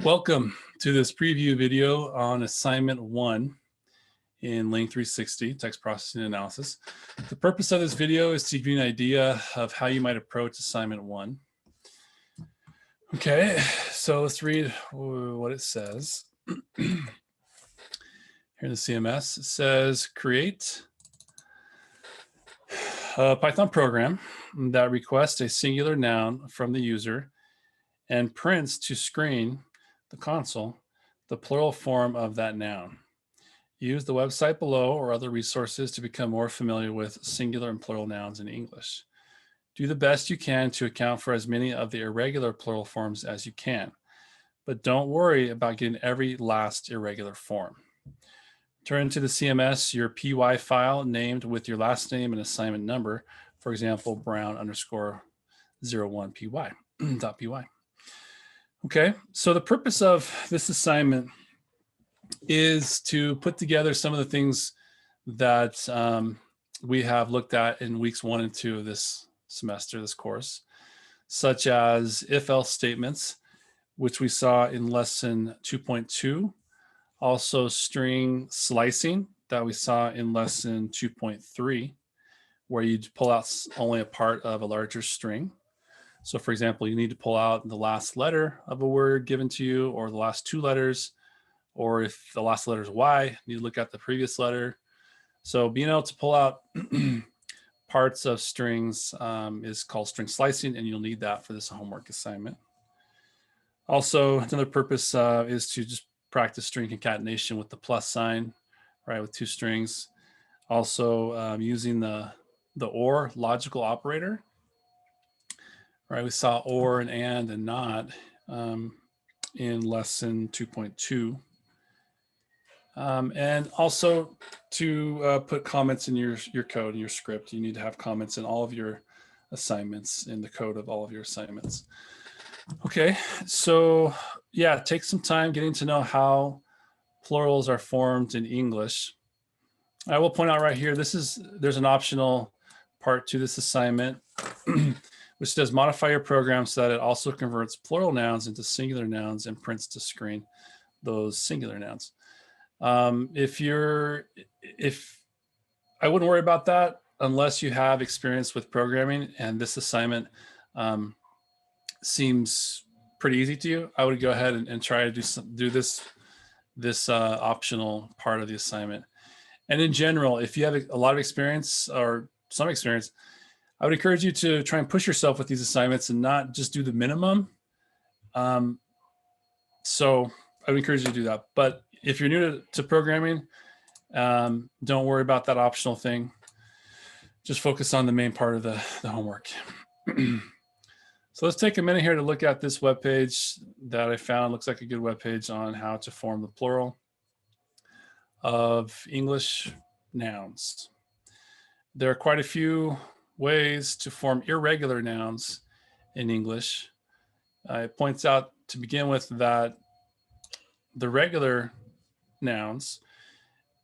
Welcome to this preview video on assignment 1 in LING 360, text processing analysis. The purpose of this video is to give you an idea of how you might approach assignment 1. Okay, so let's read what it says. Here in the CMS, it says create a Python program that requests a singular noun from the user and prints to screen the console the plural form of that noun. Use the website below or other resources to become more familiar with singular and plural nouns in English. Do the best you can to account for as many of the irregular plural forms as you can, but don't worry about getting every last irregular form. Turn to the CMS your PY file named with your last name and assignment number, for example, brown_01py.py. Okay, so the purpose of this assignment is to put together some of the things that we have looked at in weeks 1 and 2 of this semester, this course, such as if-else statements, which we saw in lesson 2.2, also string slicing that we saw in lesson 2.3, where you pull out only a part of a larger string. So for example, you need to pull out the last letter of a word given to you, or the last 2 letters, or if the last letter is Y, you look at the previous letter. So being able to pull out parts of strings is called string slicing, and you'll need that for this homework assignment. Also, another purpose is to just practice string concatenation with the plus sign, right, with 2 strings. Also using the OR logical operator. Right, we saw or and not in lesson 2.2. And also to put comments in your code, in your script. You need to have comments in all of your assignments, in the code of all of your assignments. Okay, so yeah, take some time getting to know how plurals are formed in English. I will point out right here, there's an optional part to this assignment which says modify your program so that it also converts plural nouns into singular nouns and prints to screen those singular nouns. I wouldn't worry about that unless you have experience with programming and this assignment seems pretty easy to you. I would go ahead and try to do this optional part of the assignment. And in general, if you have a lot of experience or some experience, I would encourage you to try and push yourself with these assignments and not just do the minimum. So I would encourage you to do that. But if you're new to programming, don't worry about that optional thing. Just focus on the main part of the homework. So let's take a minute here to look at this webpage that I found. Looks like a good webpage on how to form the plural of English nouns. There are quite a few ways to form irregular nouns in English. It points out to begin with that the regular nouns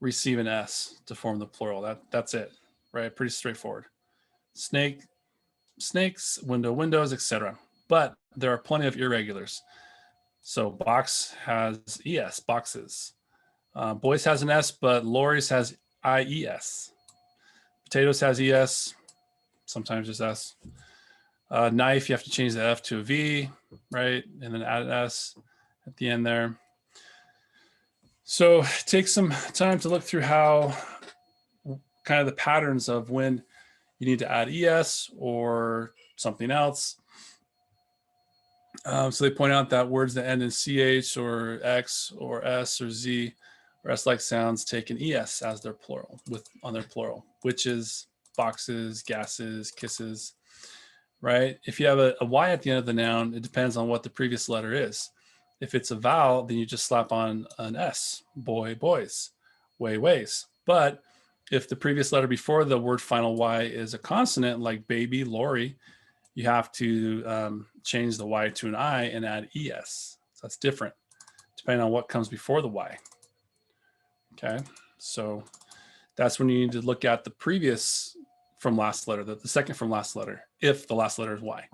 receive an S to form the plural. That's it, right? Pretty straightforward. Snake, snakes, window, windows, etc. But there are plenty of irregulars. So box has ES, boxes. Boys has an S, but lorries has IES. Potatoes has ES, sometimes just S. Knife, you have to change the F to a V, right? And then add an S at the end there. So take some time to look through how kind of the patterns of when you need to add ES or something else. So they point out that words that end in CH or X or S or Z or S-like sounds take an ES as their plural, on their plural, witches, boxes, gases, kisses, right? If you have a Y at the end of the noun, it depends on what the previous letter is. If it's a vowel, then you just slap on an S, boy, boys, way, ways. But if the previous letter before the word final Y is a consonant like baby, lorry, you have to change the Y to an I and add ES. So that's different depending on what comes before the Y. Okay, so that's when you need to look at the previous from last letter, the second from last letter, if the last letter is Y.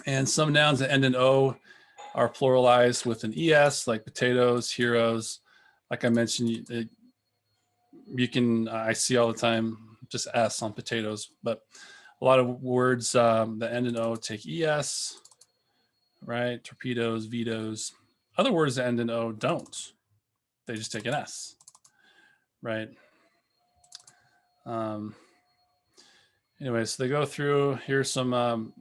And some nouns that end in O are pluralized with an ES, like potatoes, heroes. Like I mentioned, you can, I see all the time, just S on potatoes, but a lot of words that end in O take ES, right? Torpedoes, vetoes. Other words that end in O don't. They just take an S, right? Anyway, so they go through, here's some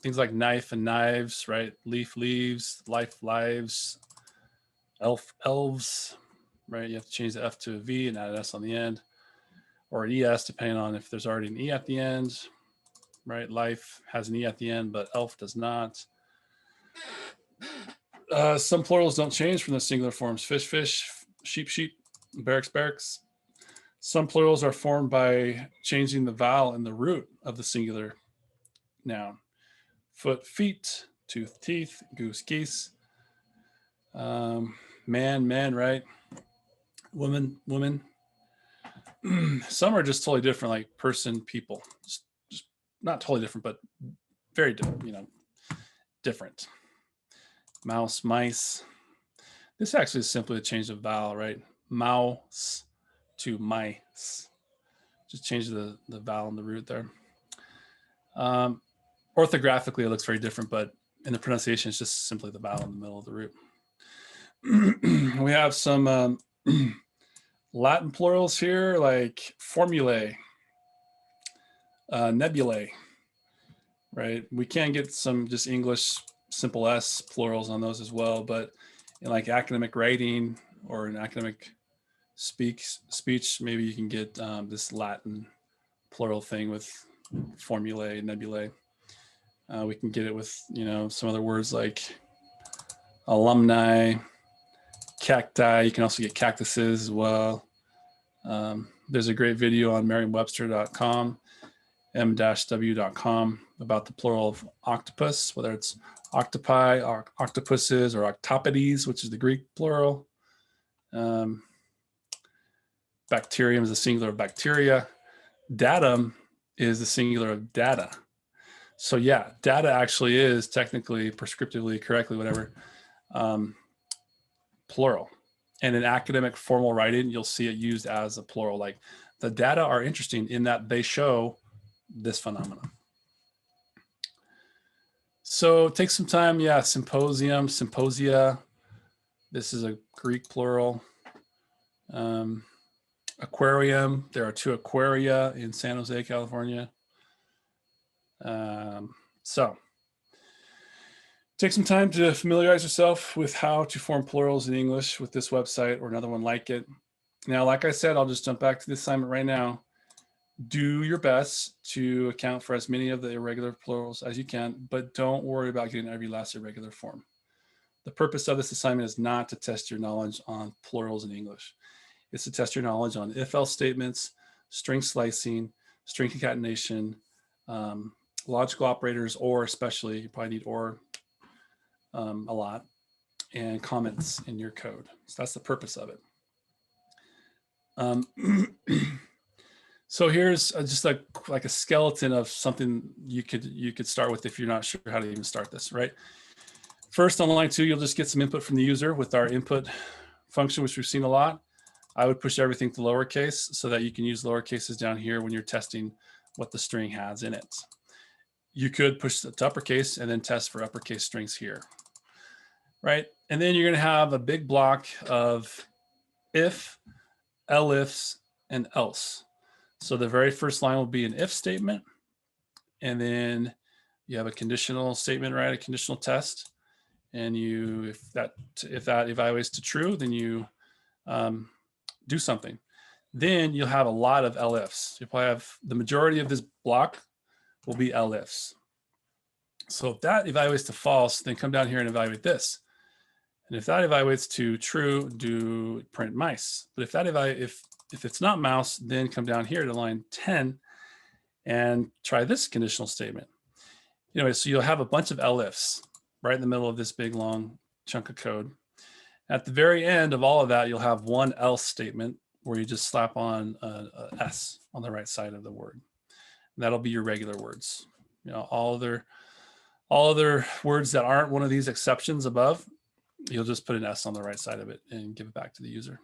things like knife and knives, right? Leaf, leaves, life, lives, elf, elves, right? You have to change the F to a V and add an S on the end, or an ES, depending on if there's already an E at the end, right? Life has an E at the end, but elf does not. Some plurals don't change from the singular forms. Fish, fish, sheep, sheep, barracks, barracks. Some plurals are formed by changing the vowel in the root of the singular noun. Foot, feet, tooth, teeth, goose, geese. Man, men, right? Woman, woman. Some are just totally different, like person, people. Just not totally different, but very different, different. Mouse, mice. This actually is simply a change of vowel, right? Mouse to mice. Just change the vowel in the root there. Orthographically, it looks very different, but in the pronunciation, it's just simply the vowel in the middle of the root. We have some Latin plurals here, like formulae, nebulae, right? We can get some just English simple S plurals on those as well, but in like academic writing or in academic speech, maybe you can get this Latin plural thing with formulae, nebulae. We can get it with, some other words like alumni, cacti. You can also get cactuses as well. There's a great video on merriam-webster.com, m-w.com, about the plural of octopus, whether it's octopi, or octopuses, or octopodes, which is the Greek plural. Bacterium is the singular of bacteria. Datum is the singular of data. So yeah, data actually is technically, prescriptively, correctly, whatever, plural. And in academic formal writing, you'll see it used as a plural. Like the data are interesting in that they show this phenomenon. So take some time. Yeah, symposium, symposia. This is a Greek plural. Aquarium. There are 2 aquaria in San Jose, California. So take some time to familiarize yourself with how to form plurals in English with this website or another one like it. Now, like I said, I'll just jump back to the assignment right now. Do your best to account for as many of the irregular plurals as you can, but don't worry about getting every last irregular form. The purpose of this assignment is not to test your knowledge on plurals in English. It's to test your knowledge on if-else statements, string slicing, string concatenation, logical operators, or especially, you probably need or a lot, and comments in your code. So that's the purpose of it. So here's just like a skeleton of something you could start with if you're not sure how to even start this, right? First, on line 2, you'll just get some input from the user with our input function, which we've seen a lot. I would push everything to lowercase so that you can use lowercases down here when you're testing what the string has in it. You could push it to uppercase and then test for uppercase strings here, right? And then you're going to have a big block of if, elifs, and else. So the very first line will be an if statement, and then you have a conditional statement, right? A conditional test, and if that evaluates to true, then you do something. Then you'll have a lot of elifs. You'll probably have the majority of this block will be elifs. So if that evaluates to false, then come down here and evaluate this. And if that evaluates to true, do print mice. But if that if it's not mouse, then come down here to line 10 and try this conditional statement. Anyway, so you'll have a bunch of elifs right in the middle of this big long chunk of code. At the very end of all of that, you'll have one else statement where you just slap on a S on the right side of the word. And that'll be your regular words. All All other words that aren't one of these exceptions above, you'll just put an S on the right side of it and give it back to the user.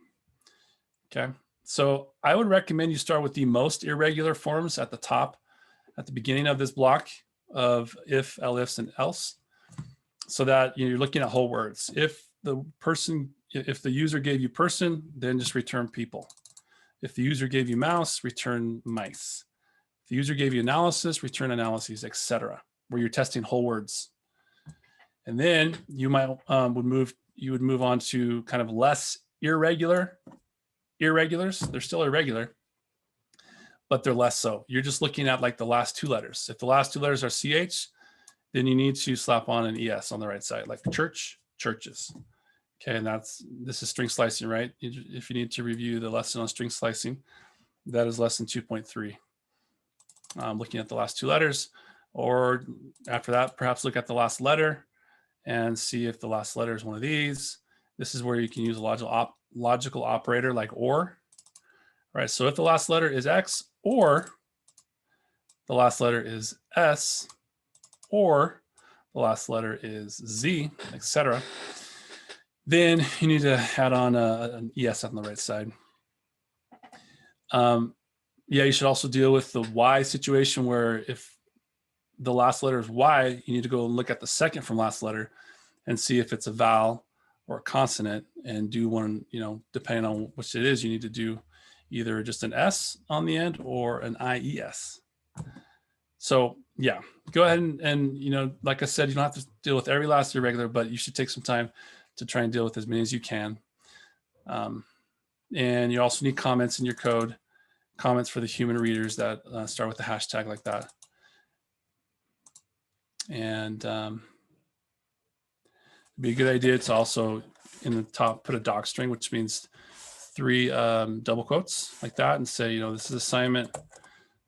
Okay, so I would recommend you start with the most irregular forms at the top, at the beginning of this block of if, elifs, and else, so that you're looking at whole words. If the user gave you person, then just return people. If the user gave you mouse, return mice. If the user gave you analysis, return analyses, etc., where you're testing whole words. And then you might would move on to kind of less irregulars. They're still irregular, but they're less so. You're just looking at like the last two letters. If the last two letters are CH, then you need to slap on an ES on the right side, like church, churches. Okay, and this is string slicing, right? If you need to review the lesson on string slicing, that is lesson 2.3. Looking at the last two letters, or after that, perhaps look at the last letter and see if the last letter is one of these. This is where you can use a logical operator like or. Right, so if the last letter is X, or the last letter is S, or the last letter is Z, etc., then you need to add on an ES on the right side. Yeah, you should also deal with the Y situation, where if the last letter is Y, you need to go and look at the second from last letter and see if it's a vowel or a consonant, and do one, depending on which it is, you need to do either just an S on the end or an IES. So yeah, go ahead and like I said, you don't have to deal with every last irregular, but you should take some time to try and deal with as many as you can. And you also need comments in your code, comments for the human readers that start with the hashtag like that. And it'd be a good idea to also in the top put a doc string, which means 3 double quotes like that, and say, this is assignment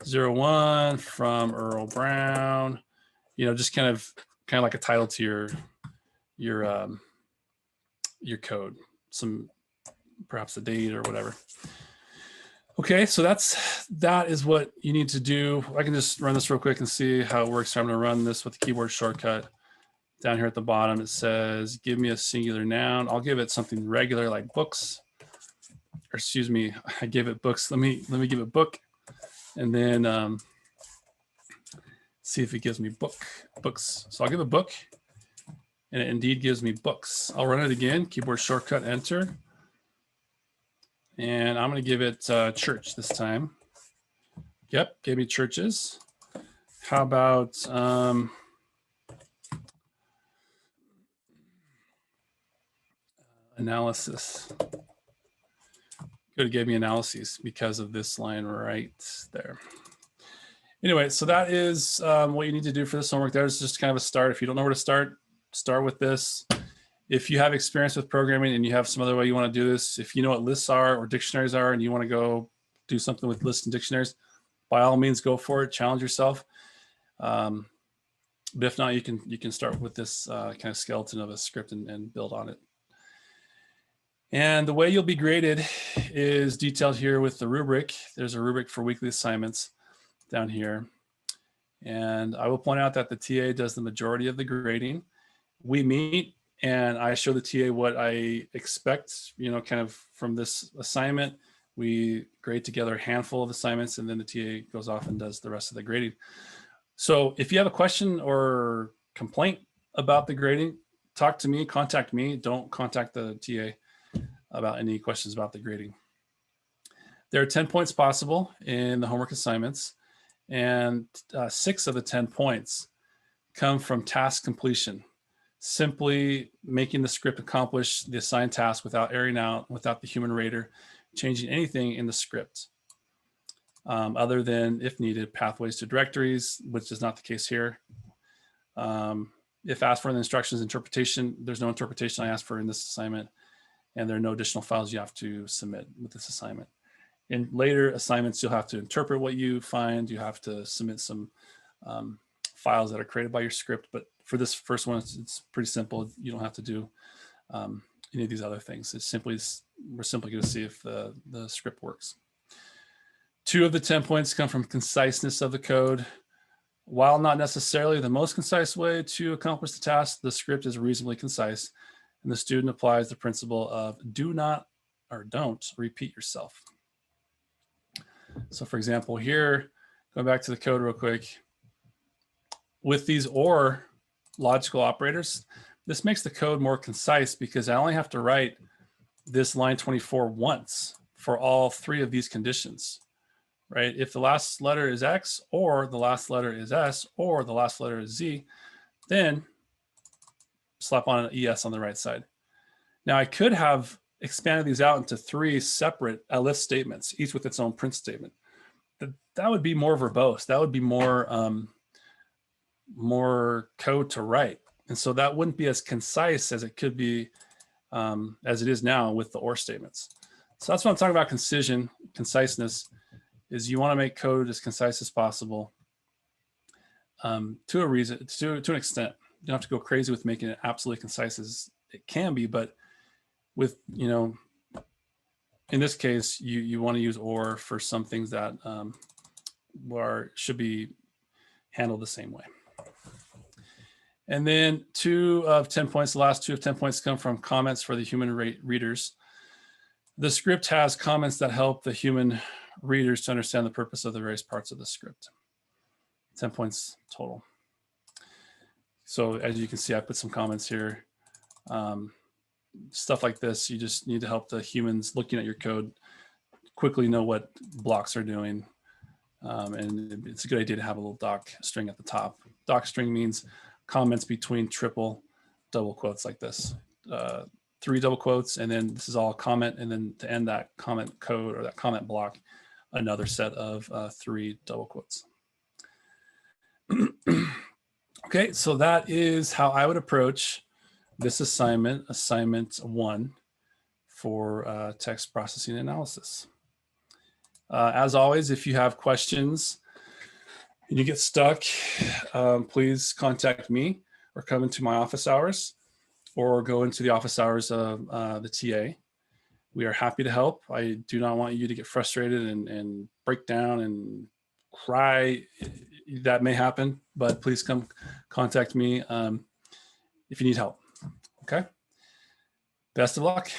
01 from Earl Brown. Just kind of like a title to your code, perhaps the date or whatever. Okay, so that is what you need to do. I can just run this real quick and see how it works. So I'm going to run this with the keyboard shortcut. Down here at the bottom, it says, give me a singular noun. I'll give it something regular like books. Or excuse me, I gave it books. Let me give it book, and then see if it gives me books. So I'll give it book, and it indeed gives me books. I'll run it again, keyboard shortcut, enter. And I'm going to give it church this time. Yep, gave me churches. How about analysis? Good, it gave me analyses because of this line right there. Anyway, so that is what you need to do for this homework. There's just kind of a start. If you don't know where to start with this. If you have experience with programming and you have some other way you want to do this, if you know what lists are or dictionaries are and you want to go do something with lists and dictionaries, by all means, go for it. Challenge yourself. But if not, you can start with this kind of skeleton of a script and build on it. And the way you'll be graded is detailed here with the rubric. There's a rubric for weekly assignments down here. And I will point out that the TA does the majority of the grading. We meet and I show the TA what I expect, kind of from this assignment. We grade together a handful of assignments, and then the TA goes off and does the rest of the grading. So if you have a question or complaint about the grading, talk to me, contact me. Don't contact the TA about any questions about the grading. There are 10 points possible in the homework assignments, and 6 of the 10 points come from task completion. Simply making the script accomplish the assigned task without airing out, without the human rater changing anything in the script, other than, if needed, pathways to directories, which is not the case here. If asked for in the instructions interpretation, there's no interpretation I asked for in this assignment, and there are no additional files you have to submit with this assignment. In later assignments, you'll have to interpret what you find. You have to submit some files that are created by your script, but for this first one, it's pretty simple. You don't have to do any of these other things. We're simply going to see if the script works. 2 of the 10 points come from conciseness of the code. While not necessarily the most concise way to accomplish the task, the script is reasonably concise, and the student applies the principle of do not or don't repeat yourself. So for example, here, going back to the code real quick, with these OR logical operators, this makes the code more concise because I only have to write this line 24 once for all three of these conditions, right? If the last letter is X, or the last letter is S, or the last letter is Z, then slap on an ES on the right side. Now I could have expanded these out into three separate elif statements, each with its own print statement. That would be more verbose. That would be more code to write. And so that wouldn't be as concise as it could be, as it is now with the OR statements. So that's what I'm talking about concision, conciseness, is you want to make code as concise as possible, to a reason, to an extent. You don't have to go crazy with making it absolutely concise as it can be, but with, you know, in this case, you want to use OR for some things that should be handled the same way. And then 2 of 10 points, the last 2 of 10 points come from comments for the human readers. The script has comments that help the human readers to understand the purpose of the various parts of the script. 10 points total. So as you can see, I put some comments here. Stuff like this, you just need to help the humans looking at your code quickly know what blocks are doing. And it's a good idea to have a little doc string at the top. Doc string means comments between triple double quotes like this. 3 double quotes, and then this is all comment, and then to end that comment code or that comment block, another set of 3 double quotes. Okay, so that is how I would approach this assignment, assignment 1 for text processing analysis. As always, if you have questions and you get stuck, please contact me or come into my office hours or go into the office hours of the TA. We are happy to help. I do not want you to get frustrated and break down and cry. That may happen, but please come contact me if you need help. Okay. Best of luck.